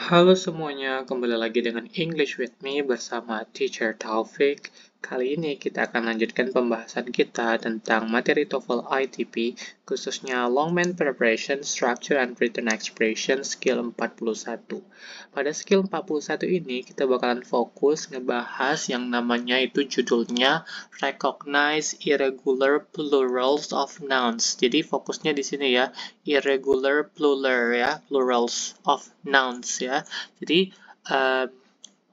Halo semuanya, kembali lagi dengan English with me bersama Teacher Taufik. Kali ini kita akan lanjutkan pembahasan kita tentang materi TOEFL ITP, khususnya Long Main Preparation, Structure and Written Expression Skill 41. Pada skill 41 ini, kita bakalan fokus ngebahas yang namanya itu judulnya Recognize Irregular Plurals of Nouns. Jadi fokusnya di sini ya, irregular plural ya, plurals of nouns ya. Jadi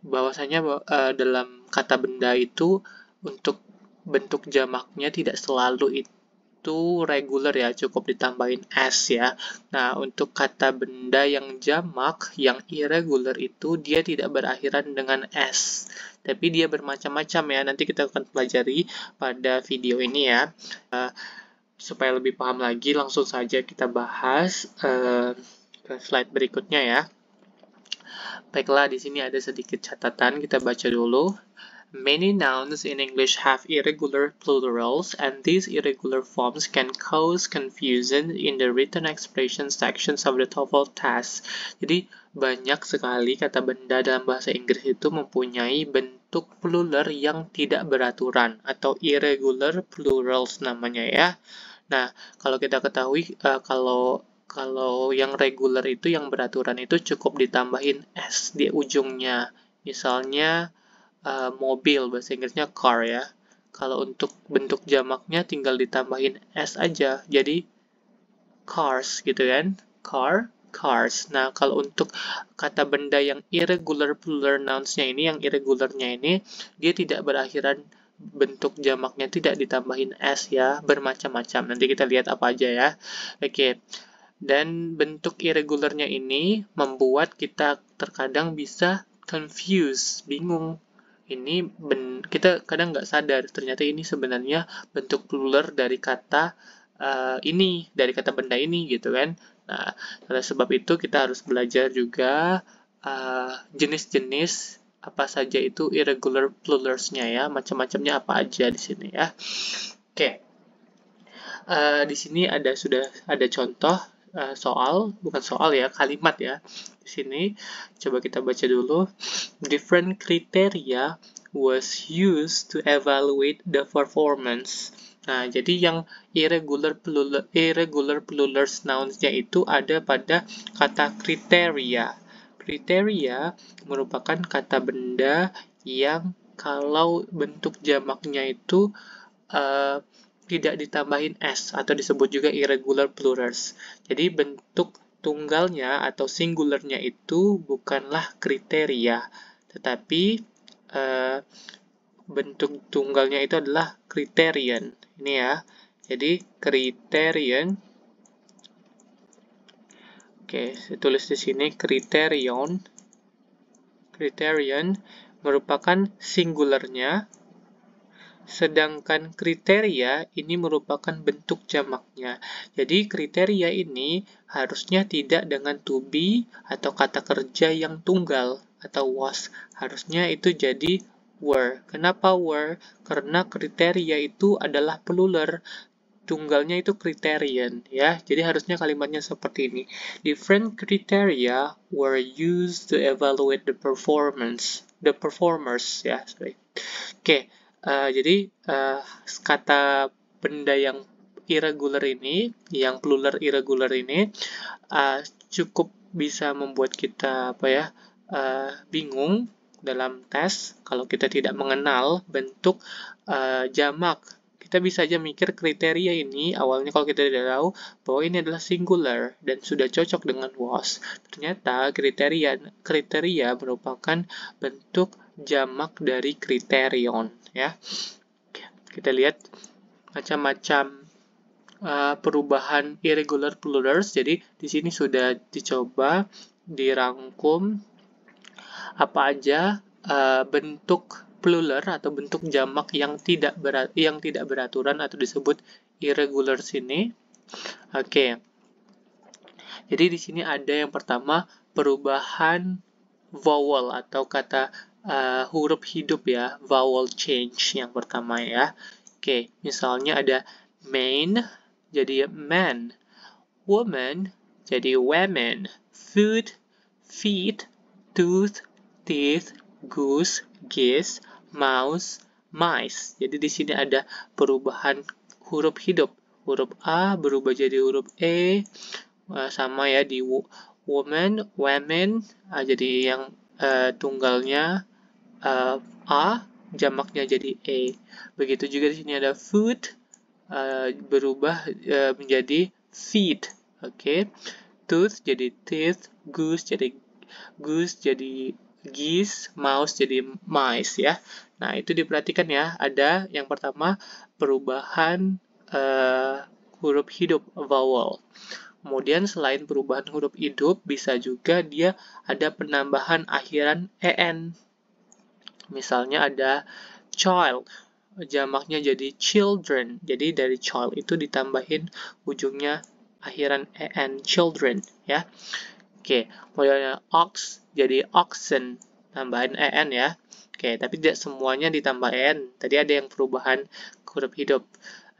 bahwasanya dalam kata benda itu untuk bentuk jamaknya tidak selalu itu regular ya, cukup ditambahin s ya. Nah, untuk kata benda yang jamak, yang irregular itu dia tidak berakhiran dengan s, tapi dia bermacam-macam ya. Nanti kita akan pelajari pada video ini ya. Supaya lebih paham lagi, langsung saja kita bahas ke slide berikutnya ya. Baiklah, di sini ada sedikit catatan, kita baca dulu. Many nouns in English have irregular plurals, and these irregular forms can cause confusion in the written expression sections of the TOEFL test. Jadi, banyak sekali kata benda dalam bahasa Inggris itu mempunyai bentuk plural yang tidak beraturan, atau irregular plurals namanya ya. Nah, kalau kita ketahui, kalau yang regular itu, yang beraturan itu cukup ditambahin s di ujungnya. Misalnya mobil, bahasa Inggrisnya car ya. Kalau untuk bentuk jamaknya tinggal ditambahin s aja, jadi cars gitu kan. Car, cars. Nah, kalau untuk kata benda yang irregular plural nouns-nya ini, yang irregularnya ini, dia tidak berakhiran bentuk jamaknya, tidak ditambahin s ya, bermacam-macam. Nanti kita lihat apa aja ya. Oke. Dan bentuk irregularnya ini membuat kita terkadang bisa confused, bingung. Ini kita kadang nggak sadar, ternyata ini sebenarnya bentuk plural dari kata ini, dari kata benda ini gitu kan. Nah, oleh sebab itu kita harus belajar juga jenis-jenis apa saja itu irregular plurals-nya ya, macam-macamnya apa aja di sini ya. Oke. Di sini sudah ada contoh bukan soal ya, kalimat ya. Di sini coba kita baca dulu. Different criteria was used to evaluate the performance. Nah, jadi yang irregular plurals nouns-nya itu ada pada kata kriteria. Kriteria merupakan kata benda yang kalau bentuk jamaknya itu tidak ditambahin s, atau disebut juga irregular plurals. Jadi bentuk tunggalnya atau singularnya itu bukanlah kriteria, tetapi bentuk tunggalnya itu adalah criterion. Ini ya. Jadi criterion. Oke, saya tulis di sini criterion. Criterion merupakan singularnya, sedangkan kriteria ini merupakan bentuk jamaknya. Jadi kriteria ini harusnya tidak dengan to be atau kata kerja yang tunggal atau was. Harusnya itu jadi were. Kenapa were? Karena kriteria itu adalah plural. Tunggalnya itu criterion ya. Jadi harusnya kalimatnya seperti ini. Different criteria were used to evaluate the performers ya. Sorry. Oke. Jadi kata benda yang irregular ini, yang plural irregular ini, cukup bisa membuat kita bingung dalam tes kalau kita tidak mengenal bentuk jamak. Kita bisa aja mikir kriteria ini awalnya, kalau kita tidak tahu bahwa ini adalah singular dan sudah cocok dengan was. Ternyata kriteria merupakan bentuk jamak dari kriterion ya. Kita lihat macam-macam perubahan irregular plurals. Jadi di sini sudah dicoba dirangkum apa aja bentuk plural atau bentuk jamak yang tidak beraturan atau disebut irregular sini. Oke. Jadi di sini ada yang pertama perubahan vowel atau kata huruf hidup ya, vowel change yang pertama ya. Oke, misalnya ada main jadi man, woman jadi women, food, feet, tooth, teeth, goose, geese, mouse, mice. Jadi di sini ada perubahan huruf hidup. Huruf A berubah jadi huruf E, sama ya di woman, women, jadi yang tunggalnya A, jamaknya jadi E. Begitu juga di sini ada food, berubah menjadi feet. Oke. Tooth jadi teeth, goose jadi geese, mouse jadi mice ya. Nah, itu diperhatikan ya. Ada yang pertama perubahan huruf hidup vowel. Kemudian selain perubahan huruf hidup, bisa juga dia ada penambahan akhiran en. Misalnya ada child, jamaknya jadi children. Jadi dari child itu ditambahin ujungnya akhiran en, children ya. Oke, kemudian ox jadi oxen, tambahan en ya. Oke, tapi tidak semuanya ditambah en. Tadi ada yang perubahan huruf hidup.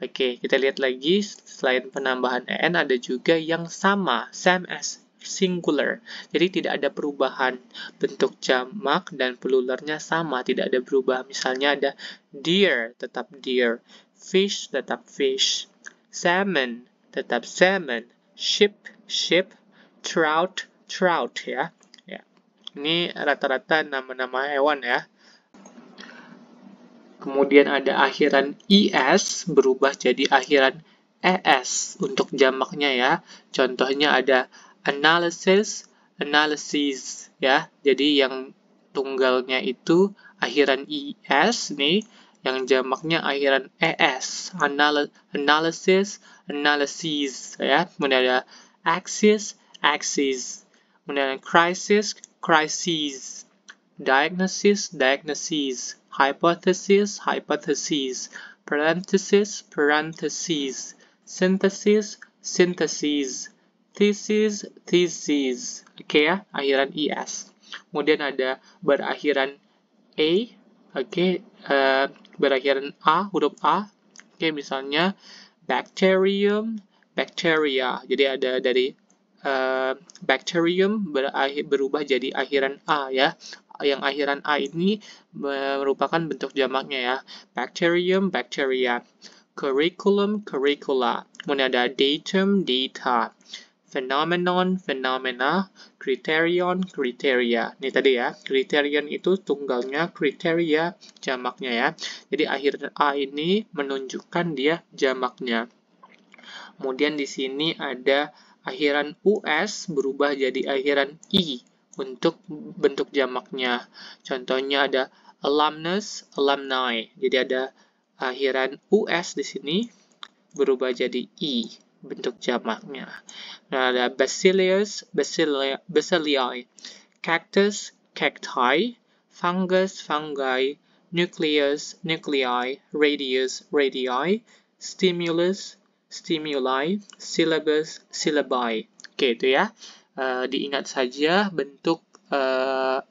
Oke, kita lihat lagi, selain penambahan en ada juga yang sama, same as singular. Jadi tidak ada perubahan bentuk jamak dan pluralnya sama, tidak ada berubah. Misalnya ada deer, tetap deer, fish, tetap fish, salmon, tetap salmon, sheep, sheep, trout, trout ya. Ini rata-rata nama-nama hewan ya. Kemudian ada akhiran es berubah jadi akhiran es untuk jamaknya ya. Contohnya ada analysis, analysis ya. Jadi yang tunggalnya itu akhiran es nih, yang jamaknya akhiran es. Analysis, analysis ya. Kemudian ada axis, axis. Kemudian crisis, crises. Diagnosis, diagnosis. Hypothesis, hypothesis. Parenthesis, parenthesis. Synthesis, synthesis. Thesis, thesis. Oke ya, akhiran es. Kemudian ada berakhiran a, oke, berakhiran a, huruf a. Oke, misalnya bacterium, bacteria. Jadi ada dari bacterium berubah jadi akhiran a ya. Yang akhiran a ini merupakan bentuk jamaknya ya. Bacterium, bacteria. Curriculum, curricula. Kemudian ada datum, data. Phenomenon, phenomena. Criterion, criteria. Ini tadi ya, criterion itu tunggalnya, kriteria jamaknya ya. Jadi akhiran a ini menunjukkan dia jamaknya. Kemudian di sini ada akhiran us berubah jadi akhiran i untuk bentuk jamaknya. Contohnya ada alumnus, alumni. Jadi ada akhiran us di sini berubah jadi i bentuk jamaknya. Nah, ada bacillus, bacilli, cactus, cacti, fungus, fungi, nucleus, nuclei, radius, radii, stimulus, stimuli, syllabus, syllabi. Oke, itu ya. Diingat saja bentuk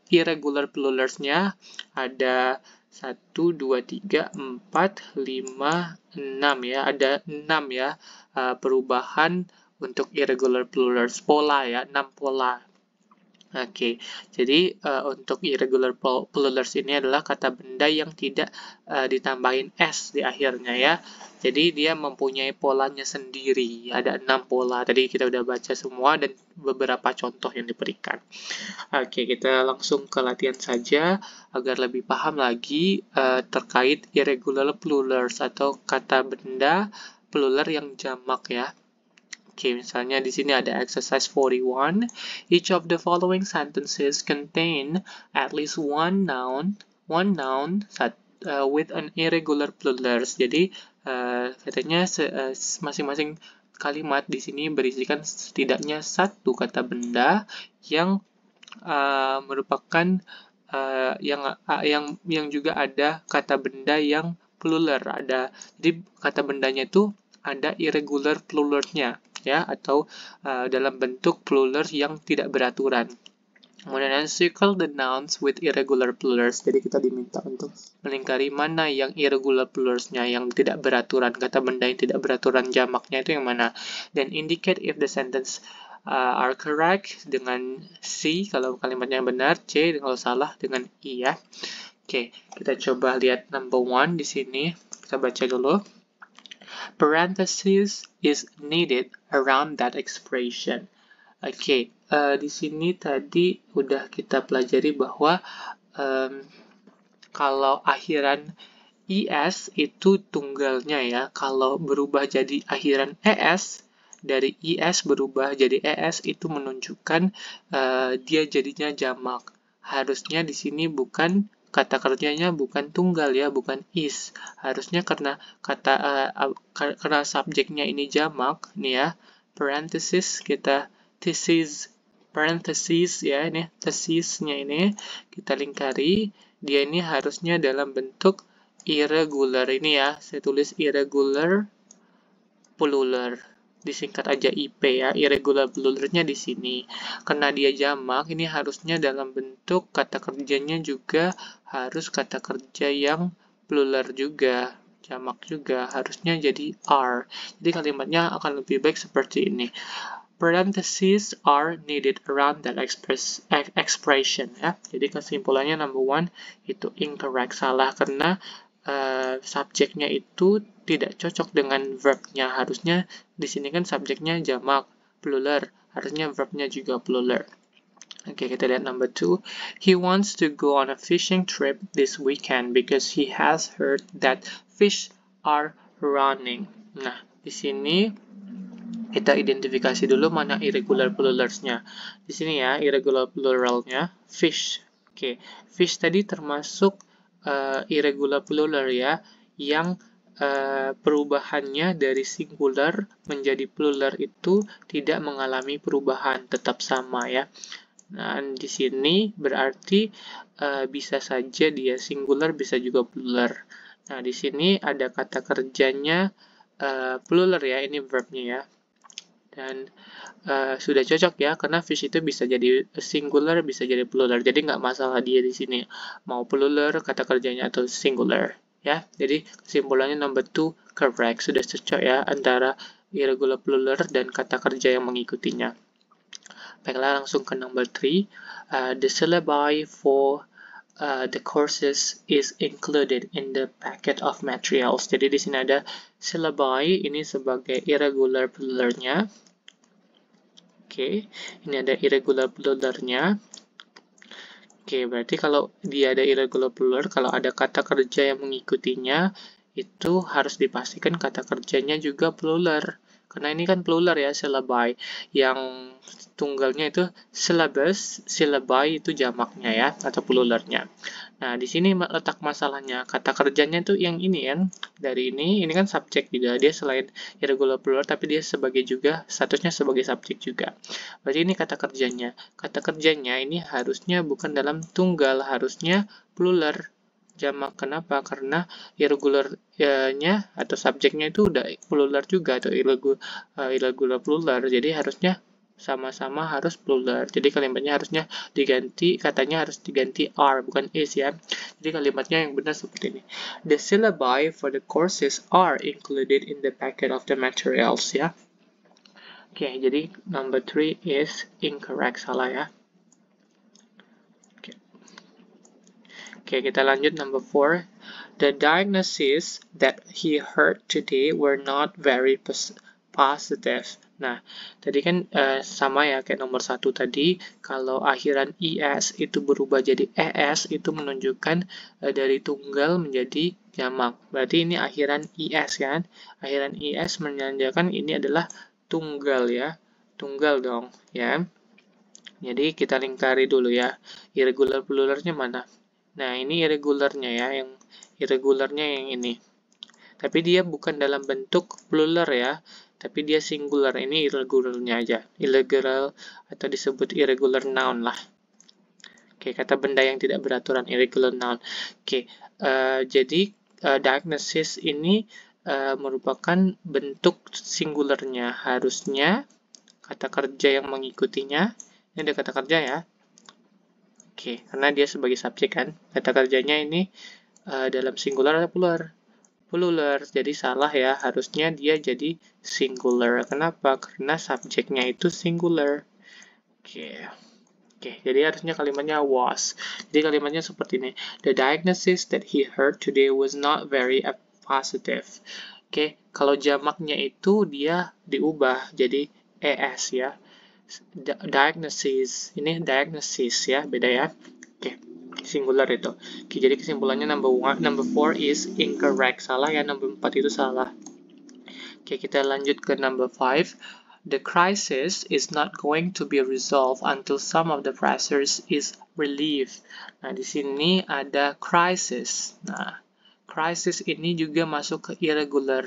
irregular pluralsnya ada 1, 2, 3, 4, 5, 6 ya. Ada 6 ya perubahan untuk irregular plurals. Pola ya, 6 pola. Oke, jadi untuk irregular plurals ini adalah kata benda yang tidak ditambahin s di akhirnya ya. Jadi dia mempunyai polanya sendiri. Ada 6 pola. Tadi kita udah baca semua dan beberapa contoh yang diberikan. Oke, kita langsung ke latihan saja agar lebih paham lagi terkait irregular plurals atau kata benda plural yang jamak ya. Oke, misalnya di sini ada exercise 41. Each of the following sentences contain at least one noun with an irregular plurals. Jadi katanya masing-masing kalimat di sini berisikan setidaknya satu kata benda yang merupakan yang juga ada kata benda yang plural. Jadi kata bendanya itu ada irregular pluralnya ya, atau dalam bentuk plural yang tidak beraturan. Kemudian circle the nouns with irregular plurals. Jadi kita diminta untuk melingkari mana yang irregular pluralsnya, yang tidak beraturan, kata benda yang tidak beraturan jamaknya itu yang mana. Dan indicate if the sentence are correct dengan C kalau kalimatnya benar, C kalau salah dengan I ya. Oke, kita coba lihat number 1 di sini. Kita baca dulu. Parenthesis is needed around that expression. Oke, di sini tadi udah kita pelajari bahwa kalau akhiran IS itu tunggalnya ya. Kalau berubah jadi akhiran ES, dari IS berubah jadi ES itu menunjukkan dia jadinya jamak. Harusnya di sini bukan kata kerjanya bukan tunggal ya, bukan is. Harusnya karena karena subjeknya ini jamak nih ya. Parenthesis kita parenthesis ya, ini tesisnya ini kita lingkari, dia ini harusnya dalam bentuk irregular ini ya, saya tulis irregular plural, disingkat aja IP ya. Irregular pluralnya di sini karena dia jamak, ini harusnya dalam bentuk kata kerjanya juga harus kata kerja yang plural juga, jamak juga, harusnya jadi are. Jadi kalimatnya akan lebih baik seperti ini. Parentheses are needed around that expression ya. Jadi kesimpulannya number 1 itu incorrect, salah karena subjeknya itu tidak cocok dengan verbnya. Harusnya di sini kan subjeknya jamak, plural. Harusnya verbnya juga plural. Oke, kita lihat number 2. He wants to go on a fishing trip this weekend because he has heard that fish are running. Nah, di sini kita identifikasi dulu mana irregular pluralsnya. Di sini ya, irregular pluralnya fish. Oke, fish tadi termasuk irregular plural ya, yang perubahannya dari singular menjadi plural itu tidak mengalami perubahan, tetap sama ya. Nah, di sini berarti bisa saja dia singular, bisa juga plural. Nah, di sini ada kata kerjanya plural ya, ini verbnya ya. Dan sudah cocok ya, karena fish itu bisa jadi singular, bisa jadi plural. Jadi nggak masalah dia di sini mau plural kata kerjanya atau singular ya. Jadi kesimpulannya number 2 correct, sudah cocok ya antara irregular plural dan kata kerja yang mengikutinya. Baiklah, langsung ke number 3. The syllabi for the courses is included in the packet of materials. Jadi di sini ada syllabi ini sebagai irregular pluralnya. Oke, ini ada irregular pluralnya. Oke, berarti kalau dia ada irregular plural, kalau ada kata kerja yang mengikutinya, itu harus dipastikan kata kerjanya juga plural. Karena ini kan plural ya, syllabi. Yang tunggalnya itu syllabus, syllabi itu jamaknya ya, atau pluralnya. Nah, di sini letak masalahnya. Kata kerjanya tuh yang ini kan, dari ini kan subjek juga. Dia selain irregular plural, tapi dia sebagai juga, statusnya sebagai subjek juga. Berarti ini kata kerjanya. Kata kerjanya ini harusnya bukan dalam tunggal, harusnya plural. Jamak. Kenapa? Karena irregular-nya atau subjeknya itu udah plural juga, atau irregular plural. Jadi harusnya sama-sama harus plural. Jadi kalimatnya harusnya diganti, katanya harus diganti are, bukan is ya. Jadi kalimatnya yang benar seperti ini. The syllabi for the courses are included in the packet of the materials ya. Oke, jadi number 3 is incorrect, salah ya. Oke, kita lanjut number 4. The diagnoses that he heard today were not very positive. Nah, tadi kan sama ya kayak nomor 1 tadi, kalau akhiran IS itu berubah jadi ES, itu menunjukkan dari tunggal menjadi jamak. Berarti ini akhiran IS kan? Akhiran IS menandakan ini adalah tunggal ya. Tunggal dong, ya. Jadi kita lingkari dulu ya. Irregular pluralnya mana? Nah, ini irregularnya ya, yang irregularnya yang ini. Tapi dia bukan dalam bentuk plural ya, tapi dia singular. Ini irregularnya aja. Irregular atau disebut irregular noun lah. Oke, kata benda yang tidak beraturan, irregular noun. Oke, jadi diagnosis ini merupakan bentuk singularnya. Harusnya kata kerja yang mengikutinya, ini ada kata kerja ya. Oke, karena dia sebagai subjek kan, kata kerjanya ini dalam singular atau plural? plural. Jadi salah ya, harusnya dia jadi singular. Kenapa? Karena subjeknya itu singular. Oke. Oke, jadi harusnya kalimatnya was. Jadi kalimatnya seperti ini. The diagnosis that he heard today was not very positive. Oke, kalau jamaknya itu dia diubah jadi es ya. Diagnosis. Ini diagnosis ya, beda ya. Oke, singular itu. Oke, jadi kesimpulannya number 4 is incorrect. Salah ya, number 4 itu salah. Oke, kita lanjut ke number 5. The crisis is not going to be resolved until some of the pressures is relieved. Nah, di sini ada crisis. Nah, crisis ini juga masuk ke irregular.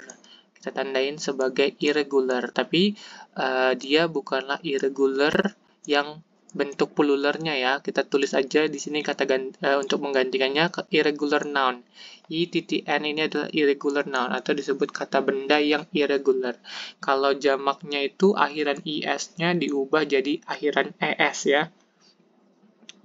Kita tandain sebagai irregular, tapi dia bukanlah irregular yang bentuk pluralnya ya. Kita tulis aja di sini kata untuk menggantikannya ke irregular noun. ITTN ini adalah irregular noun atau disebut kata benda yang irregular. Kalau jamaknya itu akhiran is-nya diubah jadi akhiran es ya.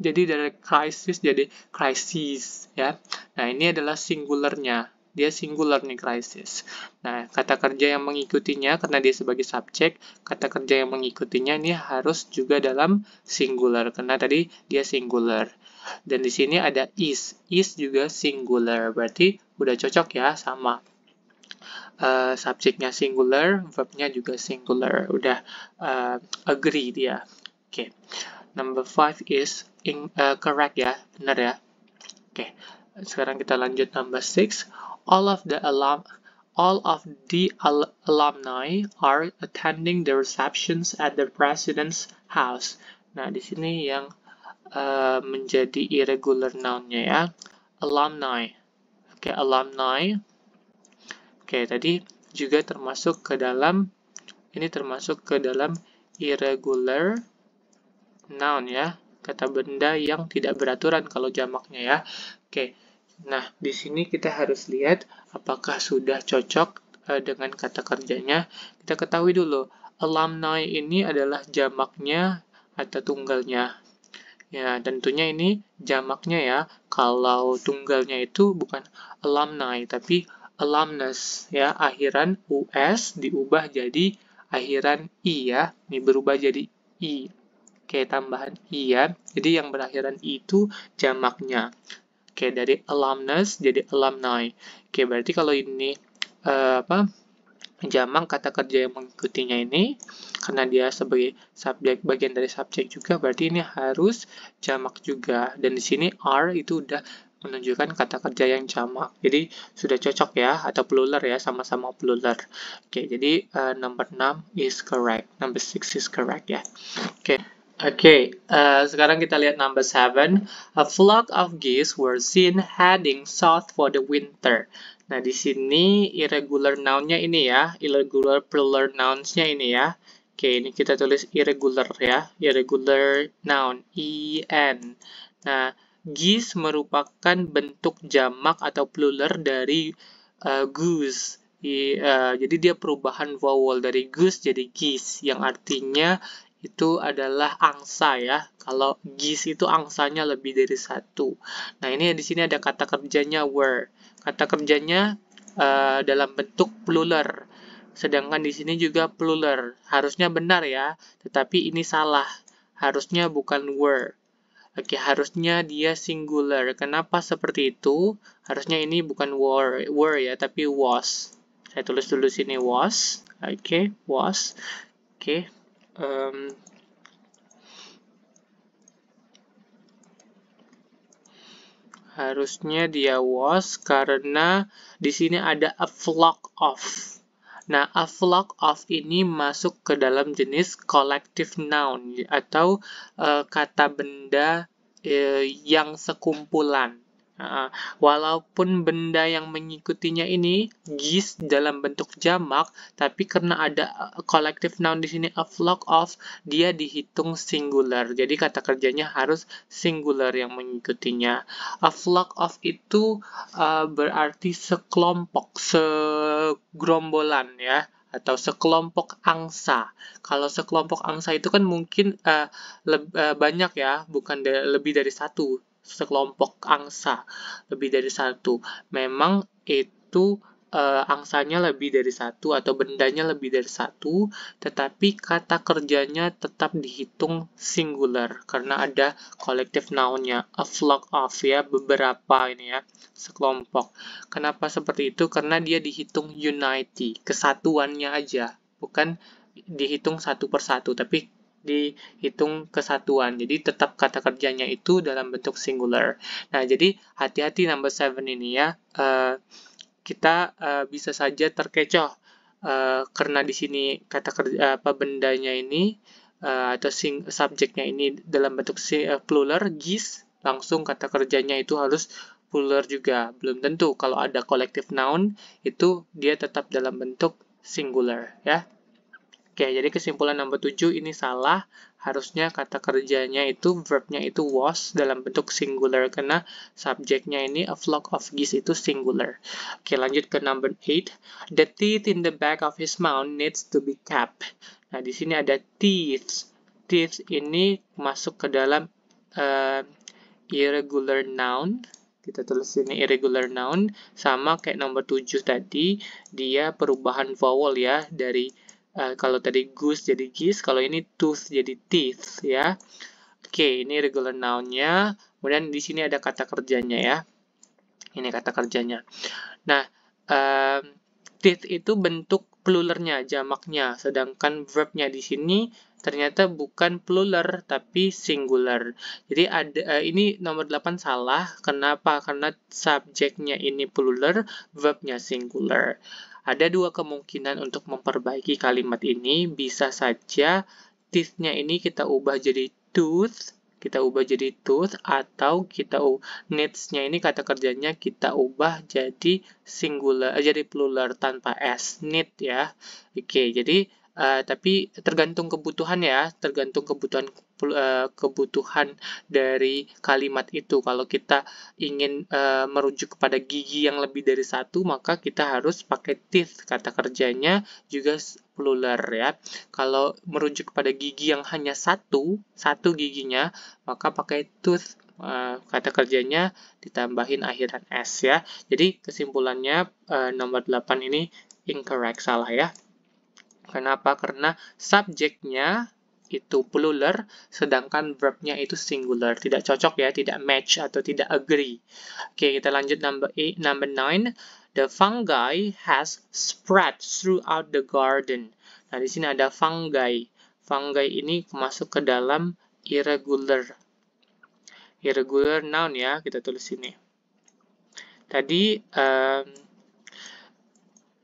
Jadi dari crisis jadi crisis ya. Nah, ini adalah singularnya. Dia singular nih crisis. Nah, kata kerja yang mengikutinya karena dia sebagai subjek, kata kerja yang mengikutinya ini harus juga dalam singular karena tadi dia singular. Dan di sini ada is. Is juga singular. Berarti udah cocok ya sama. Subjeknya singular, verbnya juga singular. Udah agree dia. Oke. Number 5 is correct ya. Benar ya. Oke. Sekarang kita lanjut number 6. All of the alumni are attending the receptions at the president's house. Nah, di sini yang menjadi irregular noun-nya ya. Alumni. Oke, alumni. Oke, tadi juga termasuk ke dalam irregular noun ya. Kata benda yang tidak beraturan kalau jamaknya ya. Oke. Nah, di sini kita harus lihat apakah sudah cocok dengan kata kerjanya. Kita ketahui dulu, alumni ini adalah jamaknya atau tunggalnya. Ya, tentunya ini jamaknya ya. Kalau tunggalnya itu bukan alumni, tapi alumnus ya. Akhiran us diubah jadi akhiran i ya. Ini berubah jadi i. Oke, tambahan i ya. Jadi yang berakhiran i itu jamaknya. Oke, dari alumnus jadi alumni. Oke, berarti kalau ini jamak kata kerja yang mengikutinya ini, karena dia sebagai subjek, bagian dari subjek juga, berarti ini harus jamak juga. Dan di sini are itu udah menunjukkan kata kerja yang jamak. Jadi sudah cocok ya, atau plural ya, sama-sama plural. Oke, jadi number 6 is correct. Number 6 is correct ya. Oke. Sekarang kita lihat number 7. A flock of geese were seen heading south for the winter. Nah, di sini irregular noun-nya ini ya, irregular plural nouns-nya ini ya. Oke, ini kita tulis irregular ya, irregular noun, en. Nah, geese merupakan bentuk jamak atau plural dari goose. Jadi dia perubahan vowel dari goose jadi geese, yang artinya itu adalah angsa ya. Kalau geese itu angsanya lebih dari satu. Nah, ini di sini ada kata kerjanya were. Kata kerjanya dalam bentuk plural. Sedangkan di sini juga plural. Harusnya benar ya, tetapi ini salah. Harusnya bukan were. Oke, harusnya dia singular. Kenapa seperti itu? Harusnya ini bukan were ya, tapi was. Saya tulis dulu sini was. Oke, was. Oke. Harusnya dia was karena di sini ada a flock of. Nah, a flock of ini masuk ke dalam jenis collective noun atau kata benda yang sekumpulan. Walaupun benda yang mengikutinya ini geese dalam bentuk jamak, tapi karena ada collective noun di sini a flock of, dia dihitung singular. Jadi kata kerjanya harus singular yang mengikutinya. A flock of itu berarti sekelompok, segerombolan ya, atau sekelompok angsa. Kalau sekelompok angsa itu kan mungkin banyak ya, bukan lebih dari satu. Sekelompok angsa lebih dari satu. Memang itu angsanya lebih dari satu atau bendanya lebih dari satu, tetapi kata kerjanya tetap dihitung singular karena ada collective noun-nya, a flock of ya, beberapa ini ya, sekelompok. Kenapa seperti itu? Karena dia dihitung unity, kesatuannya aja, bukan dihitung satu persatu, tapi dihitung kesatuan. Jadi tetap kata kerjanya itu dalam bentuk singular. Nah, jadi hati-hati number 7 ini ya. Kita bisa saja terkecoh karena di sini kata kerja bendanya ini atau subjeknya ini dalam bentuk plural geese, langsung kata kerjanya itu harus plural juga. Belum tentu, kalau ada collective noun itu dia tetap dalam bentuk singular ya. Oke, jadi kesimpulan nomor 7 ini salah. Harusnya kata kerjanya itu, verbnya itu was dalam bentuk singular, karena subjeknya ini a flock of geese itu singular. Oke, lanjut ke number 8. The teeth in the back of his mouth needs to be kept. Nah, di sini ada teeth. Teeth ini masuk ke dalam irregular noun. Kita tulis ini irregular noun. Sama kayak nomor 7 tadi, dia perubahan vowel ya, dari kalau tadi goose jadi geese, kalau ini tooth jadi teeth ya. Oke, ini regular noun-nya. Kemudian di sini ada kata kerjanya ya. Ini kata kerjanya. Nah, teeth itu bentuk pluralnya, jamaknya, sedangkan verbnya di sini ternyata bukan plural tapi singular. Jadi ada ini nomor 8 salah. Kenapa? Karena subjeknya ini plural, verbnya singular. Ada dua kemungkinan untuk memperbaiki kalimat ini. Bisa saja teeth-nya ini kita ubah jadi tooth, atau kita needs-nya ini kata kerjanya kita ubah jadi singular, jadi plural tanpa s, need ya. Oke, jadi tapi tergantung kebutuhan ya, tergantung kebutuhan dari kalimat itu. Kalau kita ingin merujuk kepada gigi yang lebih dari satu, maka kita harus pakai teeth, kata kerjanya juga plural ya. Kalau merujuk kepada gigi yang hanya satu giginya, maka pakai tooth, kata kerjanya ditambahin akhiran s ya. Jadi kesimpulannya nomor 8 ini incorrect, salah ya. Kenapa? Karena subjeknya itu plural, sedangkan verbnya itu singular. Tidak cocok ya, tidak match atau tidak agree. Oke, kita lanjut number 9. The fungi has spread throughout the garden. Nah, di sini ada fungi. Fungi ini masuk ke dalam irregular noun ya, kita tulis sini. Tadi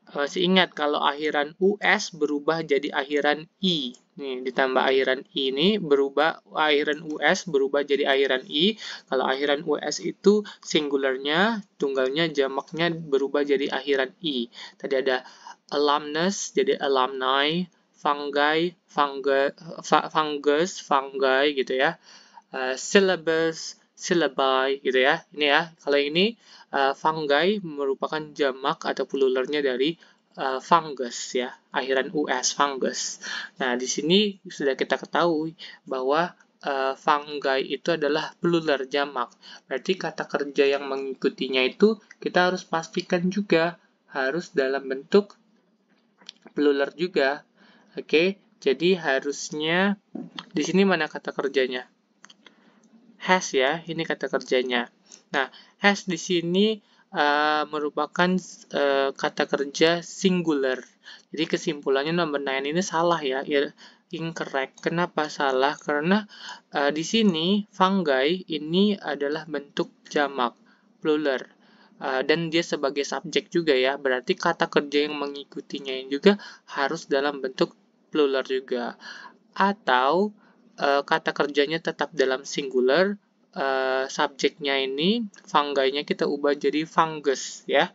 masih ingat kalau akhiran US berubah jadi akhiran I. Nih, ditambah akhiran I ini berubah, akhiran US berubah jadi akhiran I. Kalau akhiran US itu singularnya, tunggalnya, jamaknya berubah jadi akhiran I. Tadi ada alumnus jadi alumni, fungi, fungus, fungi gitu ya. Syllabus, syllabi gitu ya. Ini ya, kalau ini fungi merupakan jamak atau pluralnya dari fungus ya, akhiran US, fungus. Nah, di sini sudah kita ketahui bahwa fungi itu adalah plural jamak. Berarti kata kerja yang mengikutinya itu kita harus pastikan juga harus dalam bentuk plural juga. Oke, jadi harusnya di sini mana kata kerjanya? Has ya, ini kata kerjanya. Nah, has di sini merupakan kata kerja singular. Jadi kesimpulannya nomor 9 ini salah ya, incorrect. Kenapa salah? Karena di sini fungi ini adalah bentuk jamak, plural. Dan dia sebagai subjek juga ya, berarti kata kerja yang mengikutinya juga harus dalam bentuk plural juga. Atau kata kerjanya tetap dalam singular, subjeknya ini, fungi-nya kita ubah jadi fungus ya.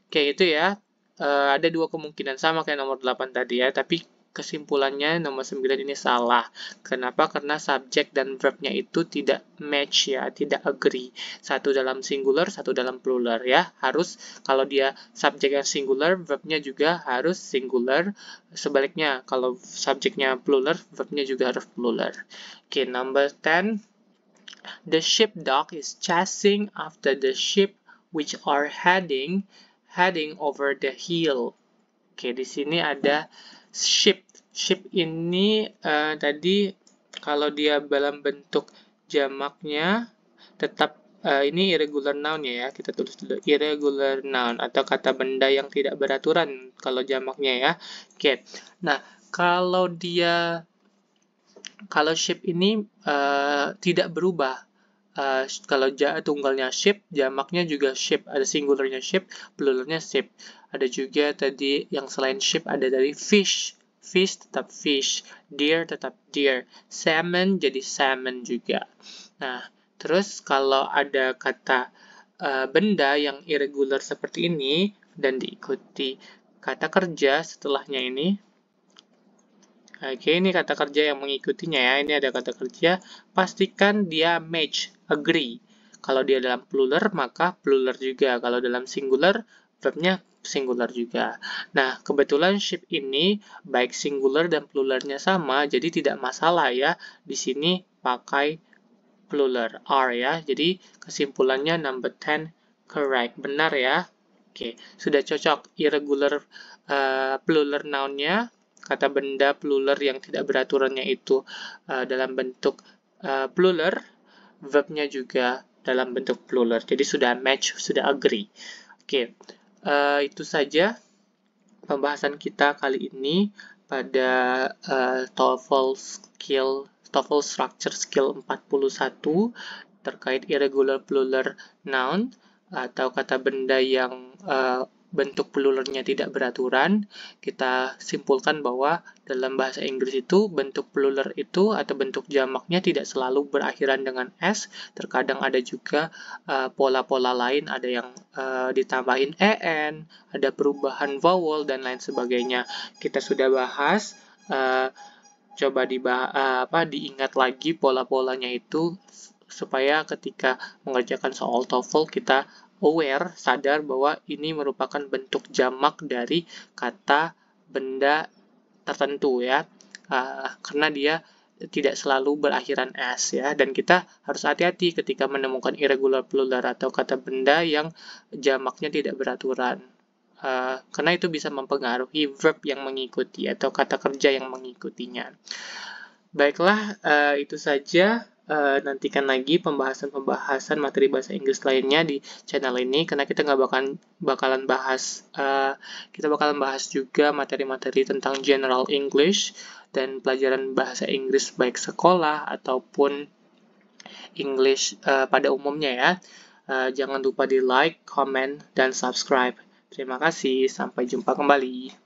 Kayak gitu ya. Ada dua kemungkinan, sama kayak nomor 8 tadi ya, tapi kesimpulannya nomor 9 ini salah. Kenapa? Karena subjek dan verbnya itu tidak match ya, tidak agree. Satu dalam singular, satu dalam plural ya. Harus kalau dia subjek yang singular, verbnya juga harus singular. Sebaliknya, kalau subjeknya plural, verbnya juga harus plural. Oke, number 10. The sheepdog is chasing after the sheep which are heading heading over the hill. Oke, di sini ada ship. Ship ini tadi kalau dia dalam bentuk jamaknya tetap ini irregular noun ya. Kita tulis dulu irregular noun atau kata benda yang tidak beraturan kalau jamaknya ya. Oke. Nah, kalau ship ini tidak berubah. Kalau tunggalnya ship, jamaknya juga ship. Ada singularnya ship, pluralnya ship. Ada juga tadi yang selain ship ada dari fish. Fish tetap fish, deer tetap deer, salmon jadi salmon juga. Nah, terus kalau ada kata benda yang irregular seperti ini dan diikuti kata kerja setelahnya ini. Oke, ini kata kerja yang mengikutinya ya. Ini ada kata kerja, pastikan dia match, agree. Kalau dia dalam plural, maka plural juga. Kalau dalam singular, verbnya singular juga. Nah, kebetulan ship ini baik singular dan pluralnya sama, jadi tidak masalah ya. Di sini pakai plural, are ya. Jadi kesimpulannya number 10 correct. Benar ya. Oke, sudah cocok irregular plural noun-nya. Kata benda plural yang tidak beraturannya itu dalam bentuk plural, verbnya juga dalam bentuk plural. Jadi sudah match, sudah agree. Oke, itu saja pembahasan kita kali ini pada TOEFL Structure Skill 41 terkait irregular plural noun atau kata benda yang bentuk pluralnya tidak beraturan. Kita simpulkan bahwa dalam bahasa Inggris itu bentuk plural itu atau bentuk jamaknya tidak selalu berakhiran dengan S. Terkadang ada juga pola-pola lain, ada yang ditambahin en, ada perubahan vowel dan lain sebagainya. Kita sudah bahas, coba diingat lagi pola-polanya itu supaya ketika mengerjakan soal TOEFL kita aware, sadar bahwa ini merupakan bentuk jamak dari kata benda tertentu ya, karena dia tidak selalu berakhiran s ya, dan kita harus hati-hati ketika menemukan irregular plural atau kata benda yang jamaknya tidak beraturan, karena itu bisa mempengaruhi verb yang mengikuti atau kata kerja yang mengikutinya. Baiklah, itu saja. Nantikan lagi pembahasan materi bahasa Inggris lainnya di channel ini, karena kita bakalan bahas juga materi-materi tentang general English dan pelajaran bahasa Inggris baik sekolah ataupun English pada umumnya ya. Jangan lupa di like, comment, dan subscribe. Terima kasih, sampai jumpa kembali.